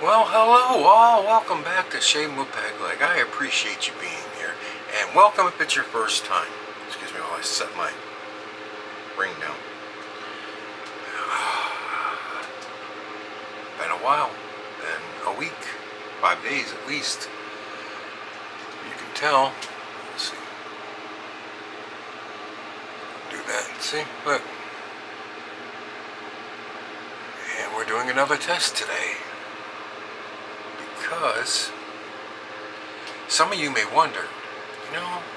Well, hello all. Welcome back to Shaving with Peg Leg. I appreciate you being here. And welcome if it's your first time. Excuse me while I set my ring down. Been a while. Been a week. 5 days at least. You can tell. Let's see. Do that. See? Look. And we're doing another test today. Because some of you may wonder, I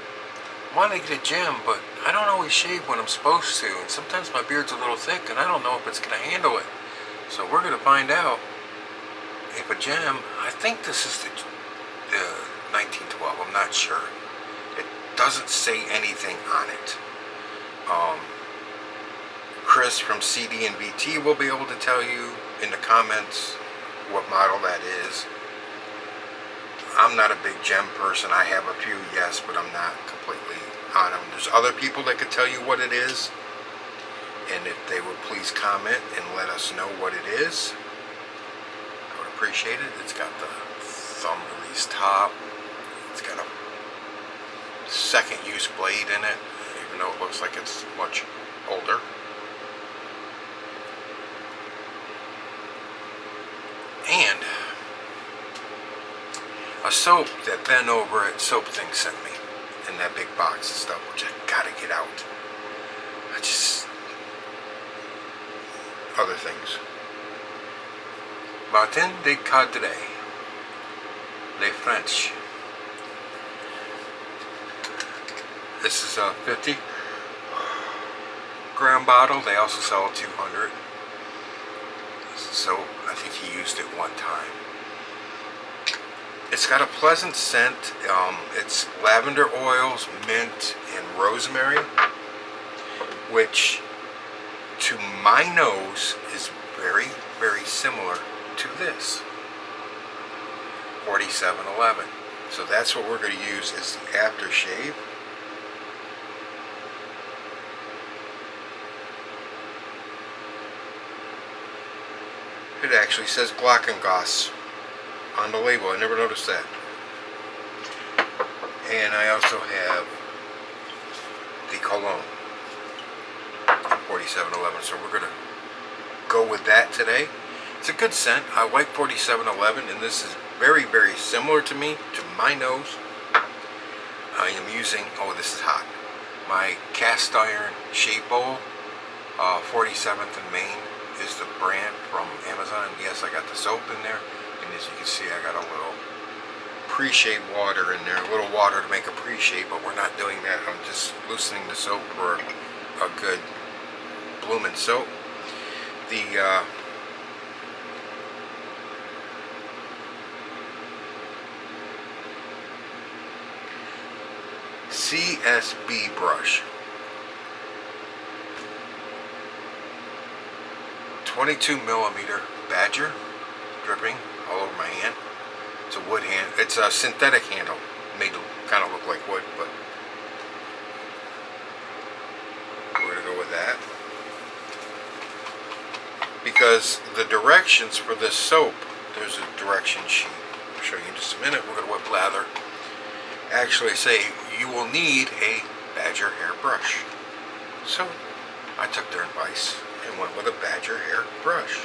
want to get a gem, but I don't always shave when I'm supposed to, and sometimes my beard's a little thick and I don't know if it's going to handle it. So we're going to find out if a gem, I think this is the 1912, I'm not sure. It doesn't say anything on it. Chris from CD and VT will be able to tell you in the comments what model that is. I'm not a big gem person. I have a few, yes, but I'm not completely on them. There's other people that could tell you what it is, and if they would please comment and let us know what it is, I would appreciate it. It's got the thumb release top. It's got a second use blade in it, even though it looks like it's much older. And a soap that Ben over at Soap Thing sent me in that big box of stuff, which I gotta get out. Other things. Martin De Candre, Les French. This is a 50 gram bottle. They also sell a 200. So I think he used it one time. It's got a pleasant scent. It's lavender oils, mint, and rosemary, which to my nose is very, very similar to this 4711. So that's what we're going to use as the aftershave. It actually says Glockengoss on the label. I never noticed that. And I also have the Cologne 4711. So we're going to go with that today. It's a good scent. I like 4711, and this is very, very similar to me, to my nose. I am using, oh, this is hot, my cast iron shave bowl. 47th and Maine is the brand from Amazon. Yes, I got the soap in there. And as you can see, I got a little pre-shave water in there, a little water to make a pre-shave, but we're not doing that. I'm just loosening the soap for a good blooming soap. The CSB brush, 22 millimeter Badger dripping all over my hand. It's a wood hand. It's a synthetic handle, made to kind of look like wood, but we're going to go with that. Because the directions for this soap, there's a direction sheet. I'll show you in just a minute. We're going to whip lather. Actually say you will need a Badger hair brush. So I took their advice and went with a Badger hair brush.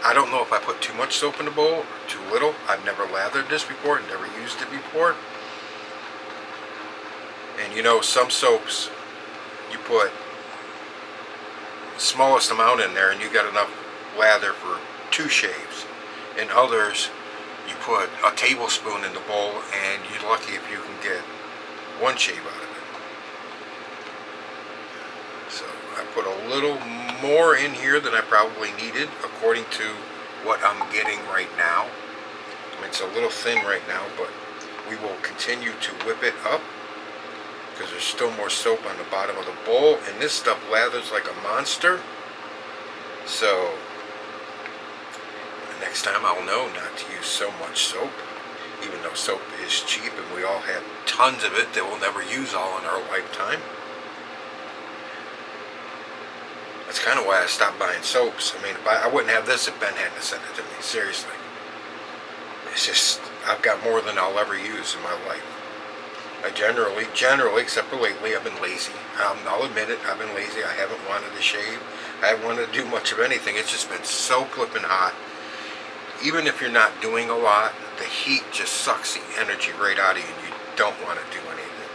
I don't know if I put too much soap in the bowl or too little. I've never lathered this before and never used it before. And you know, some soaps you put the smallest amount in there and you got enough lather for 2 shaves. And others, you put a tablespoon in the bowl and you're lucky if you can get 1 shave out of it. So I put a little more in here than I probably needed according to what I'm getting right now. I mean, it's a little thin right now, but we will continue to whip it up because there's still more soap on the bottom of the bowl, and this stuff lathers like a monster. So next time I'll know not to use so much soap, even though soap is cheap and we all have tons of it that we'll never use all in our lifetime. That's kind of why I stopped buying soaps. I mean, if I wouldn't have this if Ben hadn't sent it to me. Seriously. It's just, I've got more than I'll ever use in my life. I generally, except for lately, I've been lazy. I'll admit it, I've been lazy. I haven't wanted to shave. I haven't wanted to do much of anything. It's just been so flippin' hot. Even if you're not doing a lot, the heat just sucks the energy right out of you, and you don't want to do anything.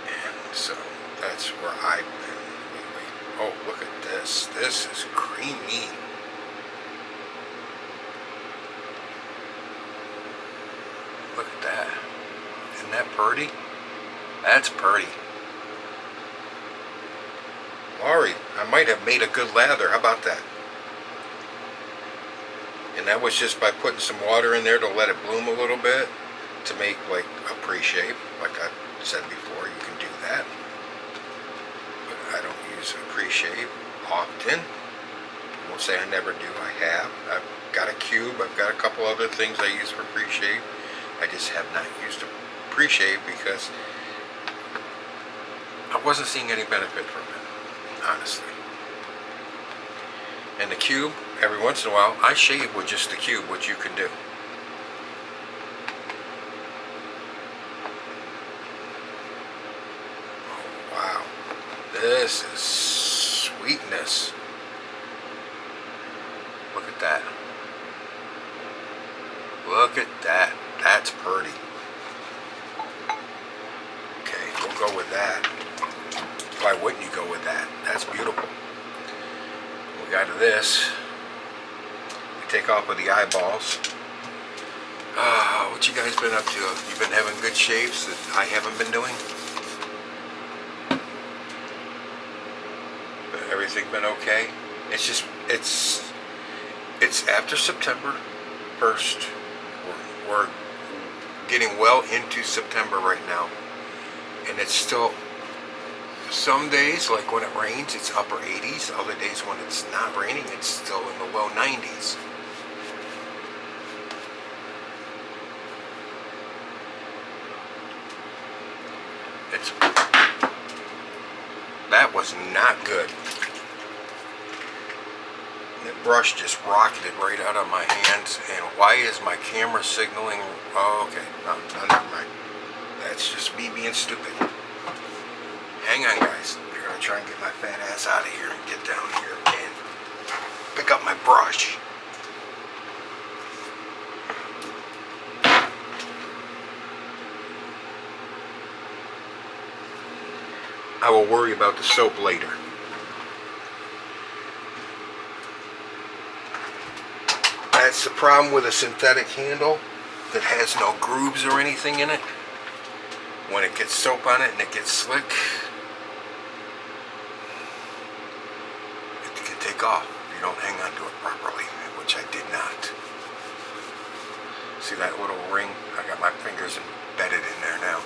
And so that's where I've been lately. Oh, look at this. This is creamy. Look at that. Isn't that pretty? That's pretty. Laurie, I might have made a good lather. How about that? And that was just by putting some water in there to let it bloom a little bit, to make like a pre-shave. Like I said before, you can do that. But I don't use a pre-shave often. I won't say I never do. I have. I've got a cube. I've got a couple other things I use for pre-shave. I just have not used a pre-shave because I wasn't seeing any benefit from it, honestly. And the cube, every once in a while, I shave with just the cube, which you can do. Oh, wow. This is sweetness. Look at that. Look at that. That's pretty. Okay, we'll go with that. Why wouldn't you go with that? That's beautiful. We got to this. We take off with the eyeballs. What you guys been up to? You been having good shaves that I haven't been doing? Everything been okay? It's just, it's after September 1st. We're getting well into September right now, and it's still, some days, like when it rains, it's upper 80s. Other days when it's not raining, it's still in the low 90s. That was not good. The brush just rocketed right out of my hands, and why is my camera signaling? Oh, okay, no, never mind. That's just me being stupid. Hang on, guys. I'm gonna try and get my fat ass out of here and get down here and pick up my brush. I will worry about the soap later. That's the problem with a synthetic handle that has no grooves or anything in it. When it gets soap on it and it gets slick, it can take off if you don't hang on to it properly, which I did not. See that little ring? I got my fingers embedded in there now.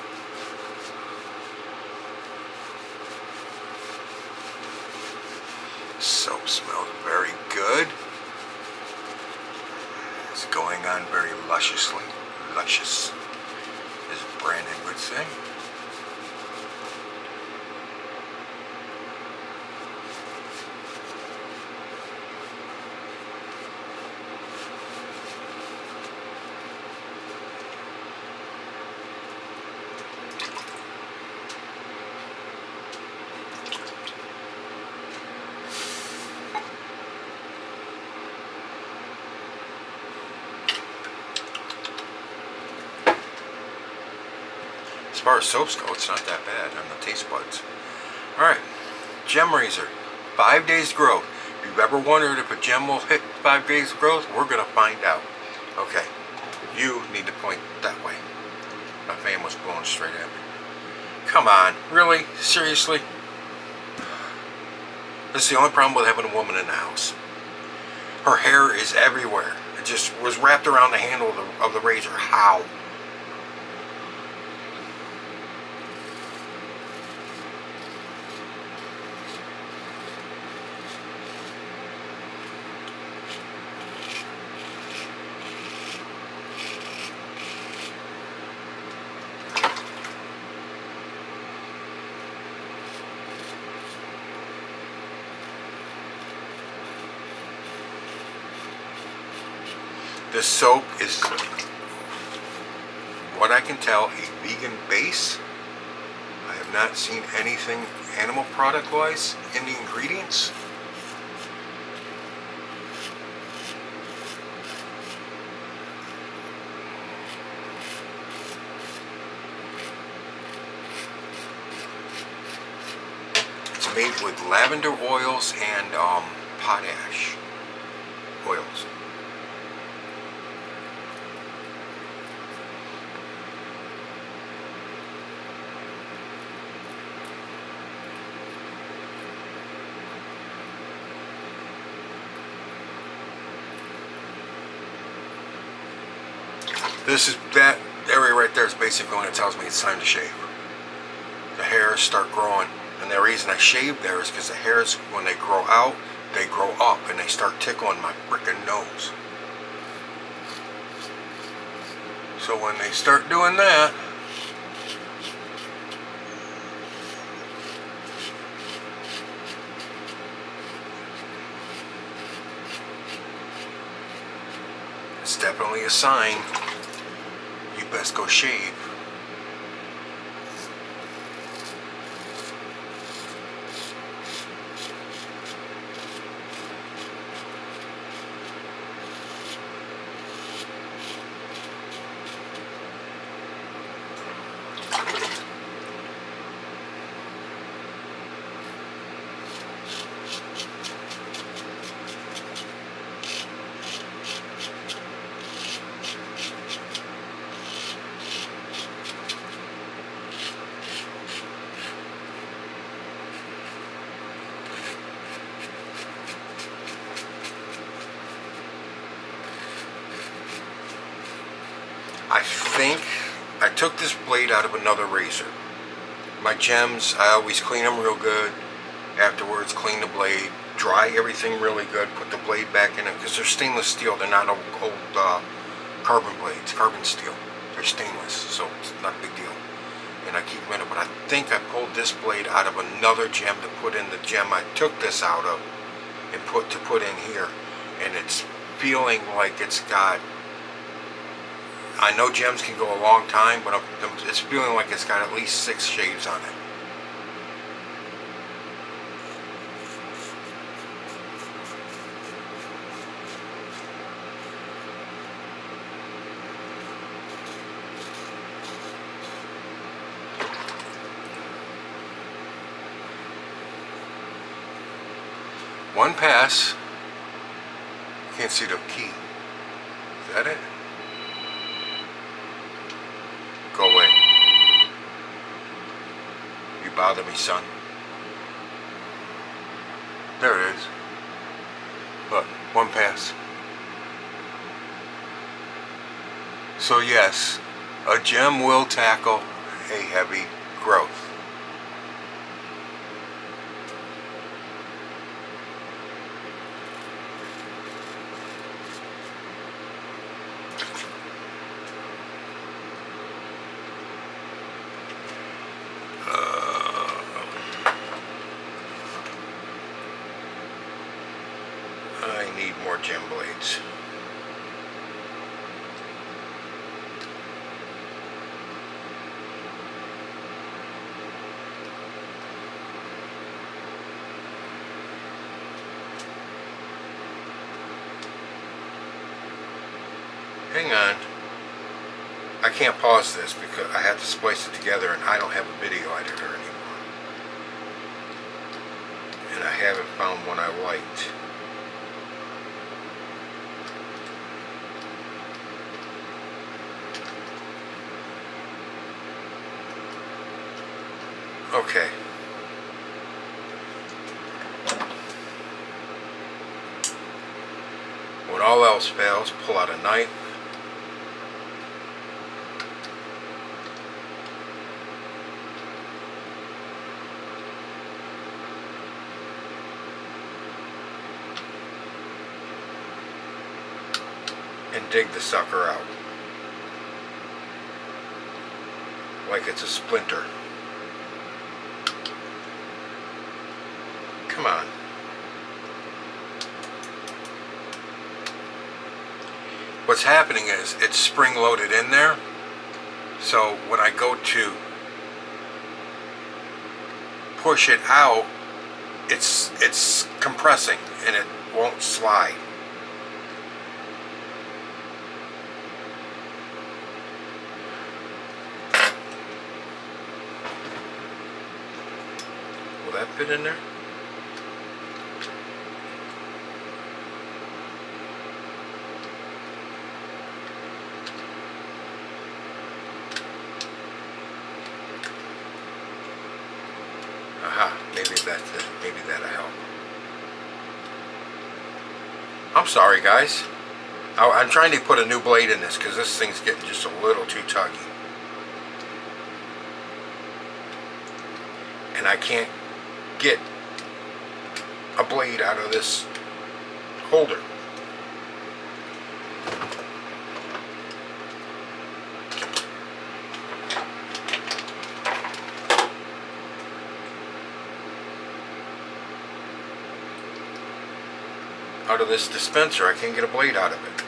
Soap smells very good. It's going on very lusciously. Luscious, as Brandon would say. As far as soaps go, it's not that bad on the taste buds. Alright, gem razor, 5 days growth. If you've ever wondered if a gem will hit 5 days growth, we're going to find out. Okay, you need to point that way. My fan was blowing straight at me. Come on, really? Seriously? This is the only problem with having a woman in the house. Her hair is everywhere. It just was wrapped around the handle of the razor. How? This soap is, what I can tell, a vegan base. I have not seen anything animal product wise in the ingredients. It's made with lavender oils and potash oils. This is, that area right there is basically when it tells me it's time to shave. The hairs start growing, and the reason I shave there is because the hairs, when they grow out, they grow up and they start tickling my frickin' nose. So when they start doing that, it's definitely a sign you best go shave. I think I took this blade out of another razor. My gems, I always clean them real good. Afterwards, clean the blade, dry everything really good, put the blade back in it, because they're stainless steel. They're not old carbon blades, carbon steel. They're stainless, so it's not a big deal. And I keep them in it, but I think I pulled this blade out of another gem to put in the gem I took this out of and put in here. And it's feeling like it's got, I know gems can go a long time, but it's feeling like it's got at least 6 shaves on it. One pass. Can't see the key. Is that it? Go away. You bother me, son. There it is. Look, one pass. So yes, a gem will tackle a heavy growth. I need more gem blades. Hang on. I can't pause this because I have to splice it together and I don't have a video editor anymore. And I haven't found one I liked. Okay. When all else fails, pull out a knife. And dig the sucker out. Like it's a splinter. Come on. what's happening is it's spring loaded in there. So when I go to push it out, it's compressing and it won't slide. Will that fit in there? Aha, maybe that's it. Maybe that'll help. I'm sorry, guys. I'm trying to put a new blade in this because this thing's getting just a little too tuggy. And I can't get a blade out of this holder. Out of this dispenser, I can't get a blade out of it.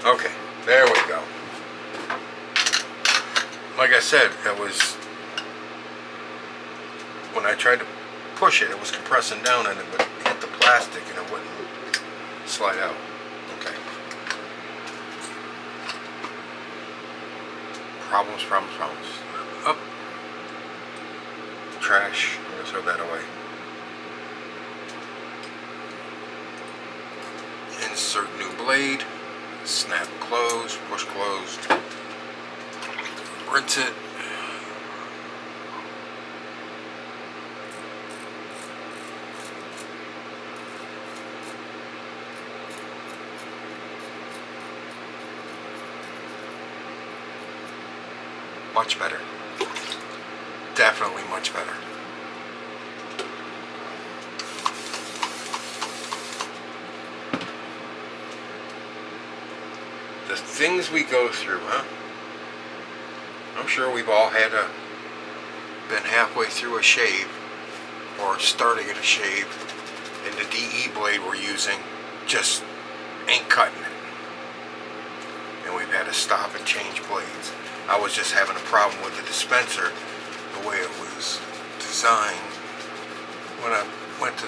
Okay, there we go. Like I said, it was, when I tried to push it, it was compressing down and it would hit the plastic and it wouldn't slide out. Okay. Problems. Up. Trash. I'm going to throw that away. Insert new blade. Snap closed. Push closed. Rinse it. Much better. Definitely much better. The things we go through, huh? I'm sure we've all had been halfway through a shave or starting at a shave, and the DE blade we're using just ain't cutting it. And we've had to stop and change blades. I was just having a problem with the dispenser, the way it was designed. When I went to,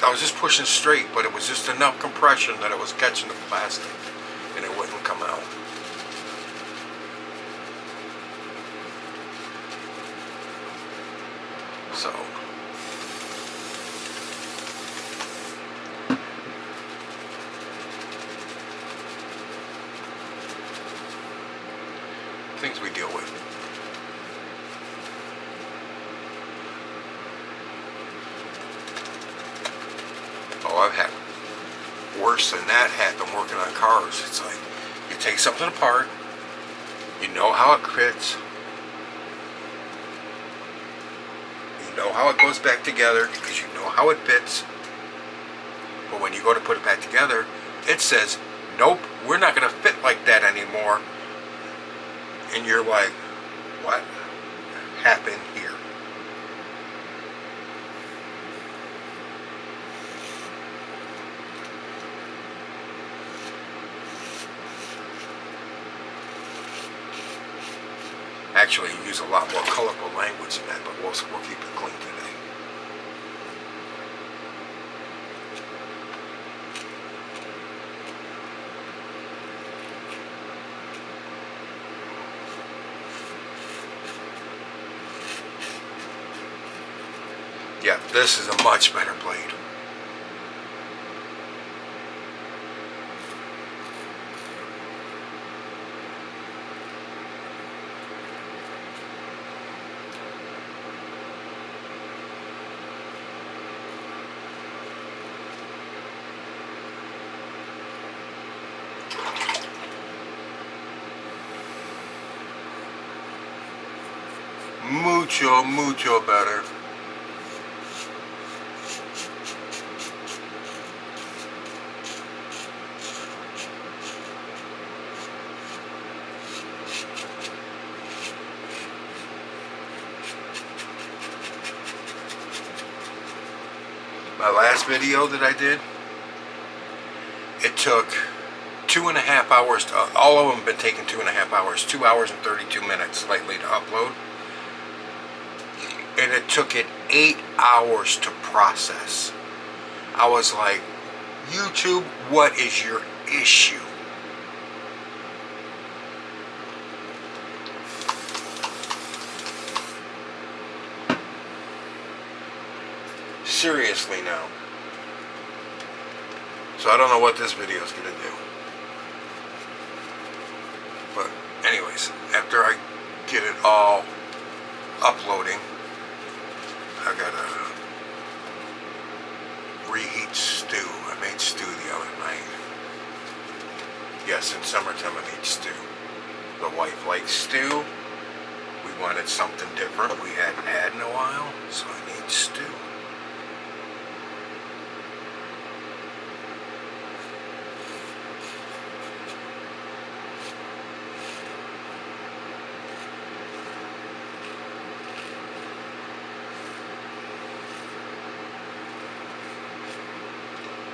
I was just pushing straight, but it was just enough compression that it was catching the plastic and it wouldn't come out. So, things we deal with. Oh, I've had worse than that happen working on cars. It's like, you take something apart, you know how it fits, you know how it goes back together because you know how it fits, but when you go to put it back together, it says, nope, we're not going to fit like that anymore. And you're like, what happened here? Actually, you use a lot more colorful language than that, but we'll keep it clean today. Yeah, this is a much better blade. Mucho better. My last video that I did, it took 2.5 hours to, all of them have been taking 2.5 hours, 2 hours and 32 minutes slightly to upload. And it took it 8 hours to process. I was like, YouTube, what is your issue? Seriously now. So I don't know what this video is going to do. But anyways, after I get it all uploading, I gotta reheat stew. I made stew the other night. Yes, in summertime I made stew. The wife likes stew. We wanted something different we hadn't had in a while, so I made stew.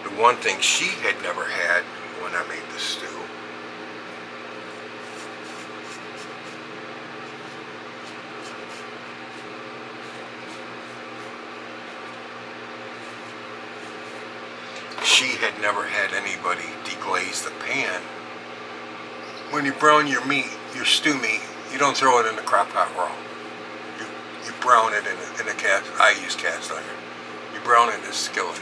The one thing she had never had when I made the stew she had never had anybody deglaze the pan. When you brown your meat, your stew meat, you don't throw it in the crock pot raw. You brown it in a cast. I use cast iron. You brown it in a skillet.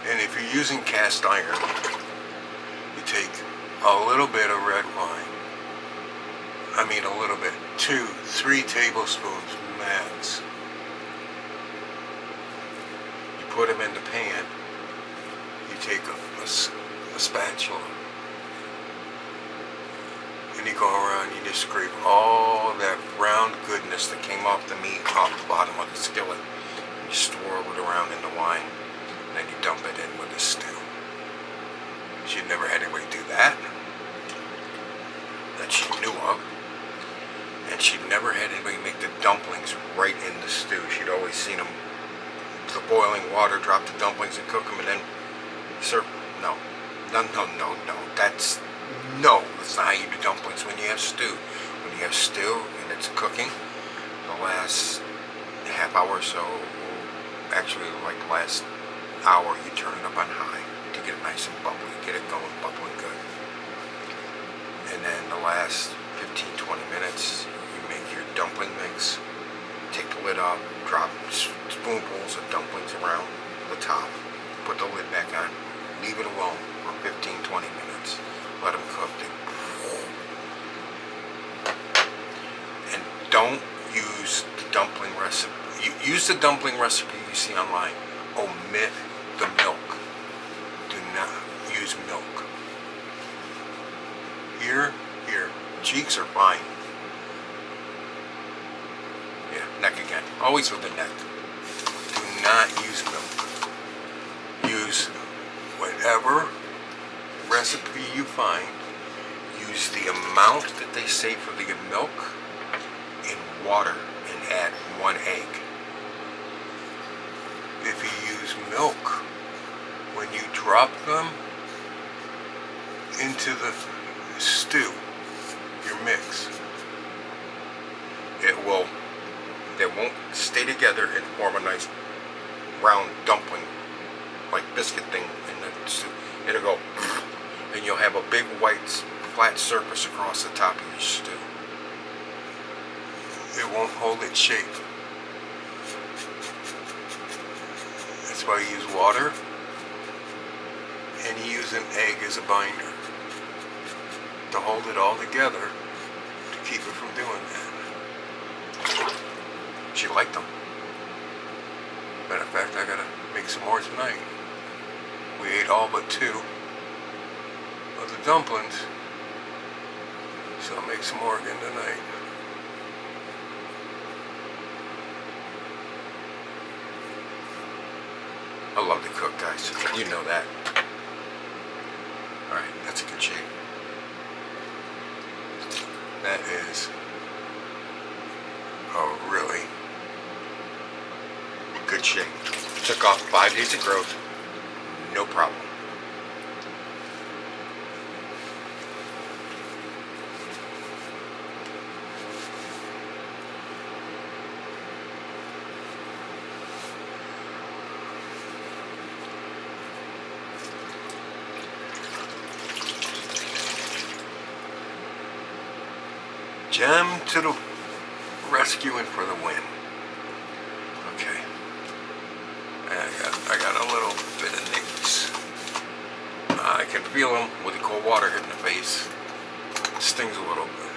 And if you're using cast iron, you take a little bit of red wine. I mean a little bit, 2-3 tablespoons max. You put them in the pan. You take a spatula. And you go around, you just scrape all that brown goodness that came off the meat off the bottom of the skillet. And you swirl it around in the wine. And then you dump it in with the stew. She'd never had anybody do that she knew of. And she'd never had anybody make the dumplings right in the stew. She'd always seen them, the boiling water, drop the dumplings and cook them and then serve. No. That's not how you do dumplings when you have stew. When you have stew and it's cooking, the last half hour or so, actually like the last hour, you turn it up on high to get it nice and bubbly, get it going, bubbling good. And then the last 15-20 minutes, you make your dumpling mix, take the lid off, drop spoonfuls of dumplings around the top, put the lid back on, leave it alone for 15-20 minutes, let them cook. And don't use the dumpling recipe. Use the dumpling recipe you see online. Omit the milk. Do not use milk. Here, cheeks are fine. Yeah, neck again. Always with the neck. Do not use milk. Use whatever recipe you find. Use the amount that they say for the milk in water and add 1 egg. If you use milk, when you drop them into the stew, your mix, they won't stay together and form a nice round dumpling, like biscuit thing in the stew. It'll go, and you'll have a big white flat surface across the top of your stew. It won't hold its shape. That's why you use water, and you use an egg as a binder to hold it all together to keep it from doing that. She liked them. Matter of fact, I gotta make some more tonight. We ate all but 2 of the dumplings, so I'll make some more again tonight. I love to cook, guys. You know that. Alright, that's a good shape. That is a really good good shave. Took off 5 days of growth, no problem. Gem to the rescue and for the win. Okay. I got a little bit of nicks. I can feel them with the cold water hitting the face. It stings a little bit.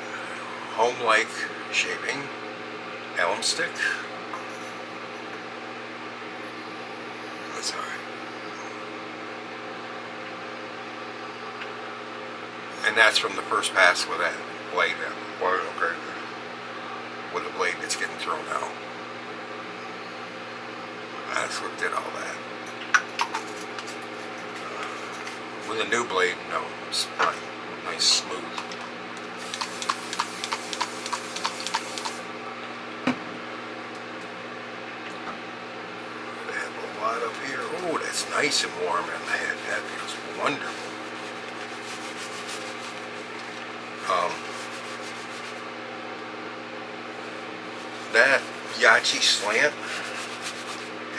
HomeLike Shaving alum stick. That's alright. And that's from the first pass with that blade. Okay. With the blade that's getting thrown out. That's what did all that. With a new blade, no, it's fine. Nice, smooth. I have a lot up here. Oh, that's nice and warm in the head. That feels wonderful. That Yachi slant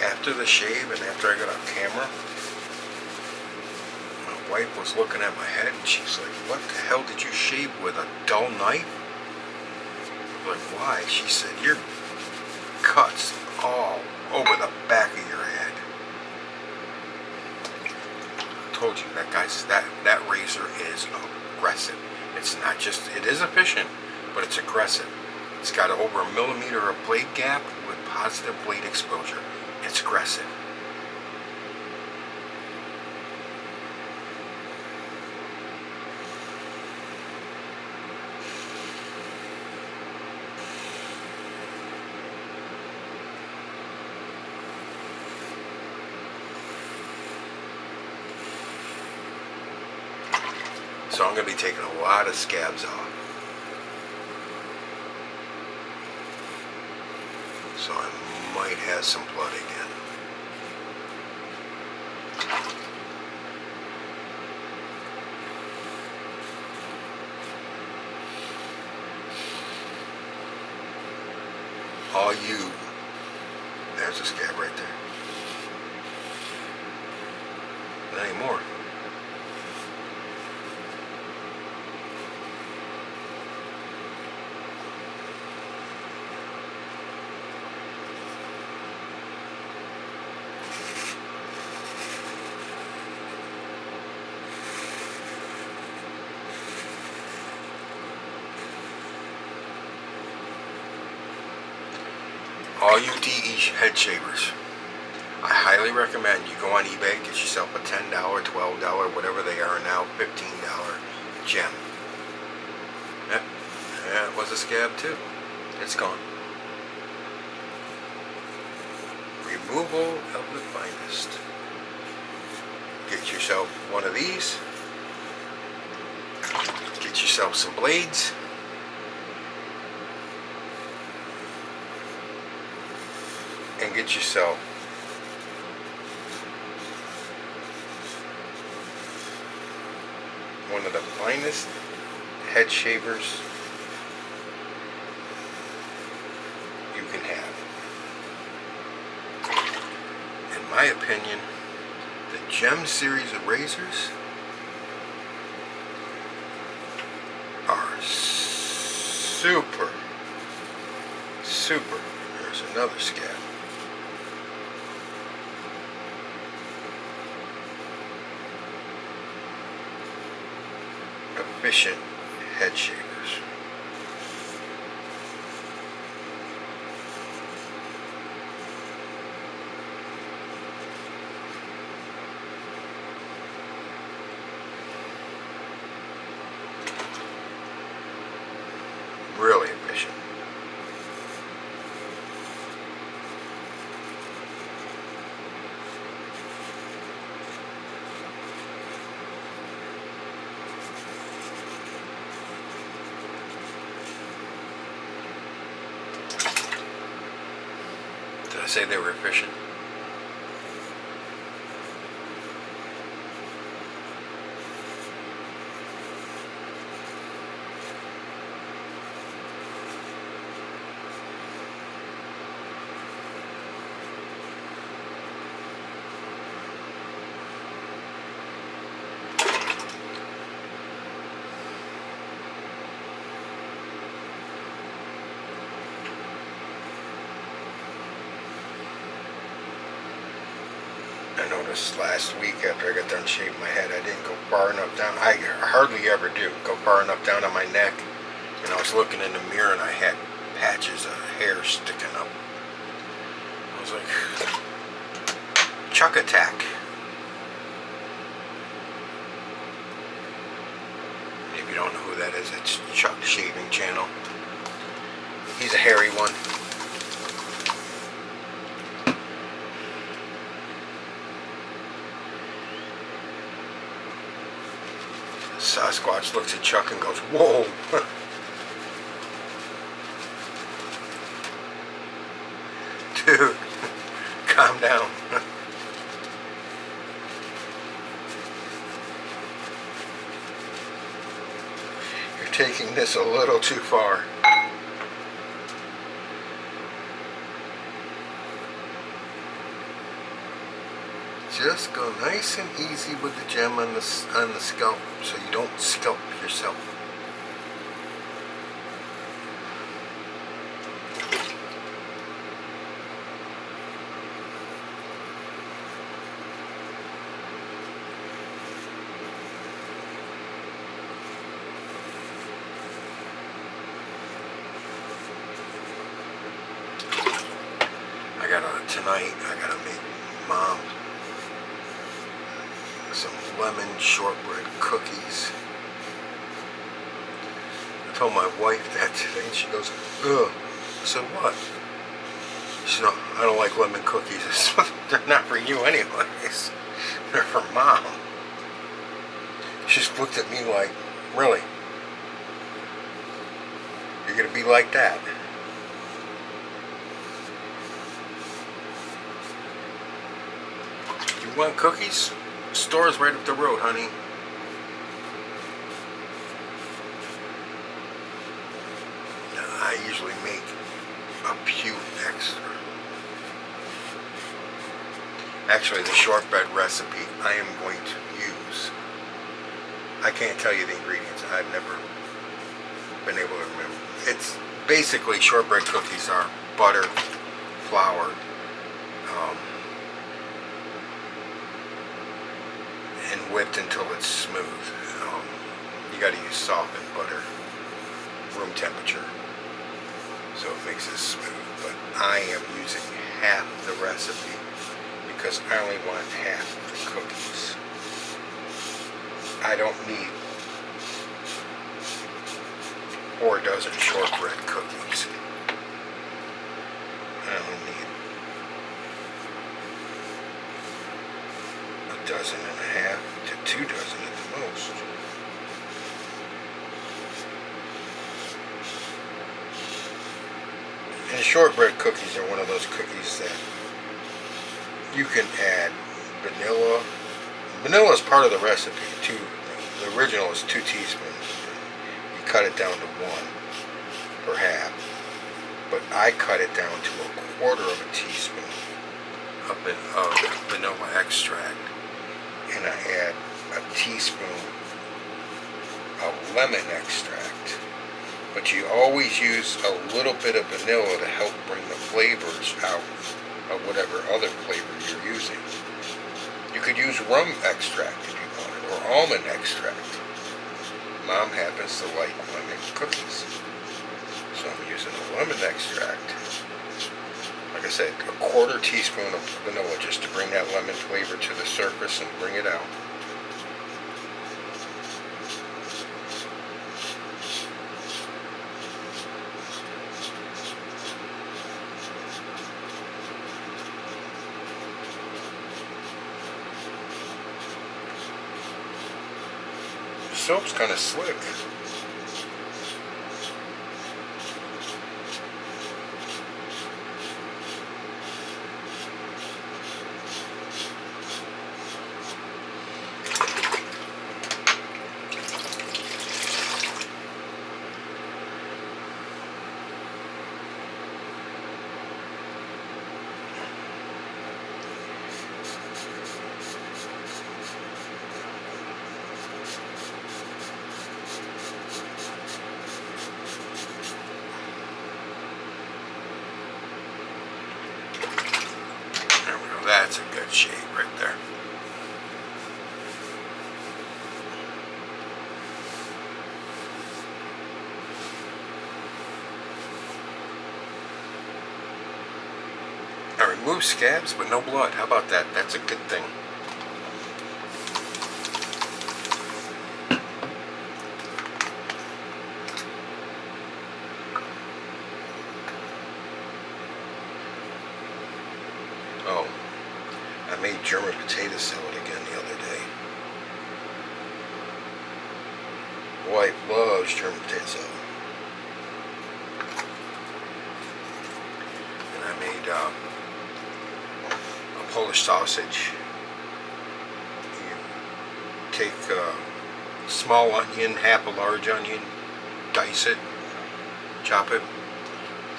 after the shave and after I got off camera, my wife was looking at my head and she's like, what the hell did you shave with, a dull knife? I was like, why? She said, your cuts all over the back of your head. I told you, that razor is aggressive. It's not just, it is efficient, but it's aggressive. It's got over 1 millimeter of blade gap with positive blade exposure. It's aggressive. So I'm going to be taking a lot of scabs off. So I might have some blood again. All you, there's a scab right there. Not anymore. All you DE head shavers, I highly recommend you go on eBay, get yourself a $10, $12, whatever they are now, $15 gem. Yeah, it was a scab too. It's gone. Removal of the finest. Get yourself one of these. Get yourself some blades. And get yourself one of the finest head shavers you can have. In my opinion, the Gem series of razors are super. There's another scab. Efficient head shavers. Really efficient. Did I say they were efficient? noticed last week after I got done shaving my head, I didn't go far enough down. I hardly ever do go far enough down on my neck. And I was looking in the mirror and I had patches of hair sticking up. I was like, Chuck attack. If you don't know who that is, it's Chuck Shaving Channel. He's a hairy one. Sasquatch looks at Chuck and goes, whoa! Dude, calm down. You're taking this a little too far. Just go nice and easy with the gem on the scalp so you don't scalp yourself. Tonight I gotta make Mom some lemon shortbread cookies. I told my wife that today and she goes, ugh. I said, what? She said, no, I don't like lemon cookies. I said, they're not for you anyways. They're for Mom. She just looked at me like, really? You're gonna be like that? You want cookies? The store's right up the road, honey. I usually make a few extra. Actually, the shortbread recipe I am going to use. I can't tell you the ingredients. I've never been able to remember. It's basically shortbread cookies are butter, flour, and whipped until it's smooth. You got to use softened butter, room temperature, so it makes it smooth. But I am using half the recipe because I only want half the cookies. I don't need 4 dozen shortbread cookies. I only need a dozen and a half to 2 dozen at the most. And shortbread cookies are one of those cookies that you can add vanilla. Vanilla is part of the recipe. The original is 2 teaspoons. You cut it down to 1 or half. But I cut it down to 1/4 of a teaspoon of vanilla extract. And I add a teaspoon of lemon extract. But you always use a little bit of vanilla to help bring the flavors out of whatever other flavor you're using. You could use rum extract if you wanted, or almond extract. Mom happens to like lemon cookies, so I'm using a lemon extract. Like I said, 1/4 teaspoon of vanilla just to bring that lemon flavor to the surface and bring it out. The soap's kind of slick. Remove scabs, but no blood. How about that? That's a good thing. Oh, I made German potato salad again the other day. Wife loves German potato salad. And I made a Polish sausage. You take a small onion, half a large onion, dice it, chop it,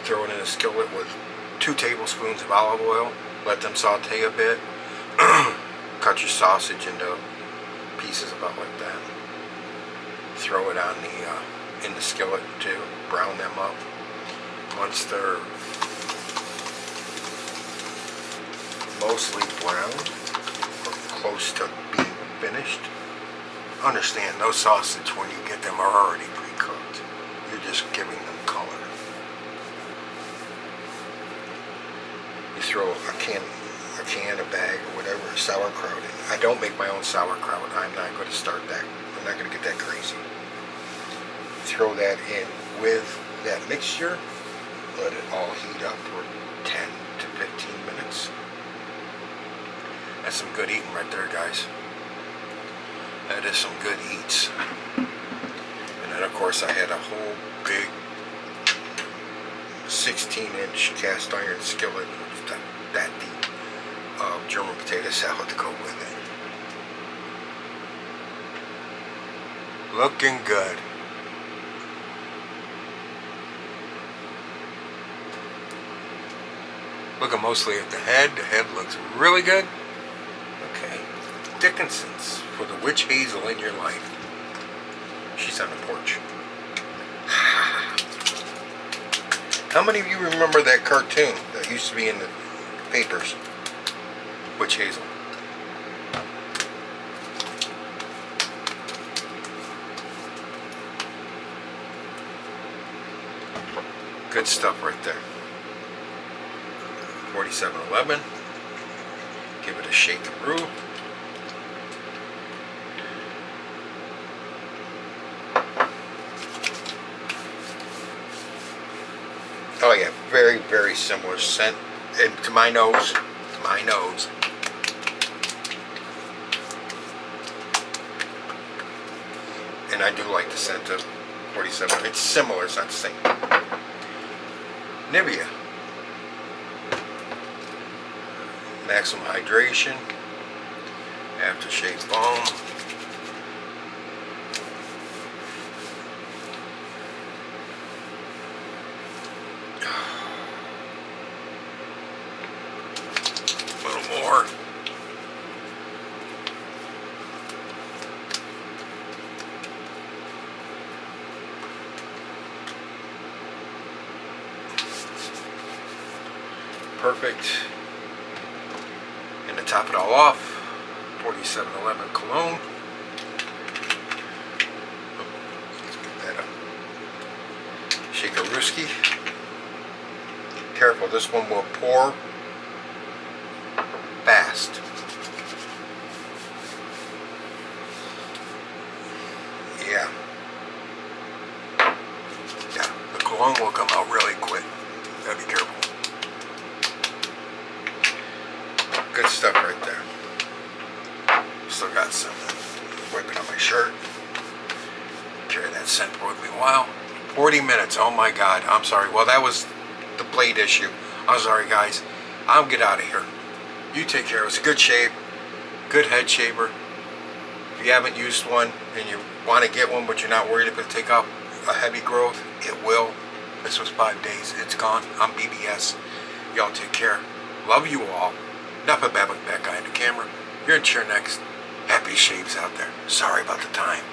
throw it in a skillet with 2 tablespoons of olive oil, let them saute a bit, cut your sausage into pieces about like that, throw it on in the skillet too, brown them up. Once they're mostly brown or close to being finished, understand those sausage when you get them are already pre-cooked. You're just giving them color. You throw a can, a bag, or whatever, of sauerkraut in. I don't make my own sauerkraut. I'm not going to start that. I'm not going to get that crazy. Throw that in with that mixture. Let it all heat up for 10 to 15 minutes. That's some good eating right there, guys. That is some good eats. And then of course I had a whole big 16-inch cast iron skillet, that deep, of German potato salad to go with it. Looking good. Looking mostly at the head. The head looks really good. Okay. Dickinson's for the witch Hazel in your life. She's on the porch. How many of you remember that cartoon that used to be in the papers? Witch Hazel. Good stuff right there. 4711. Give it a shake and brew. Oh yeah, very, very similar scent. And to my nose. And I do like the scent of 47. It's similar, it's not the same. Nivea Maximum Hydration Aftershave Balm. A little more. Perfect. And to top it all off, 4711 cologne. Let's get that up. Shakerooski. Careful, this one will pour fast. Yeah. Yeah, the cologne will come out really quick. Gotta be careful. Good stuff right there. Still got some wiping on my shirt. Carry that scent for me a while. 40 minutes. Oh my God. I'm sorry. Well, that was the blade issue. I'm sorry, guys. I'll get out of here. You take care. It's a good shave. Good head shaver. If you haven't used one and you want to get one, but you're not worried if it'll take off a heavy growth, it will. This was 5 days. It's gone. I'm BBS. Y'all take care. Love you all. Enough of babbling back behind the camera. You're in your next happy shaves out there. Sorry about the time.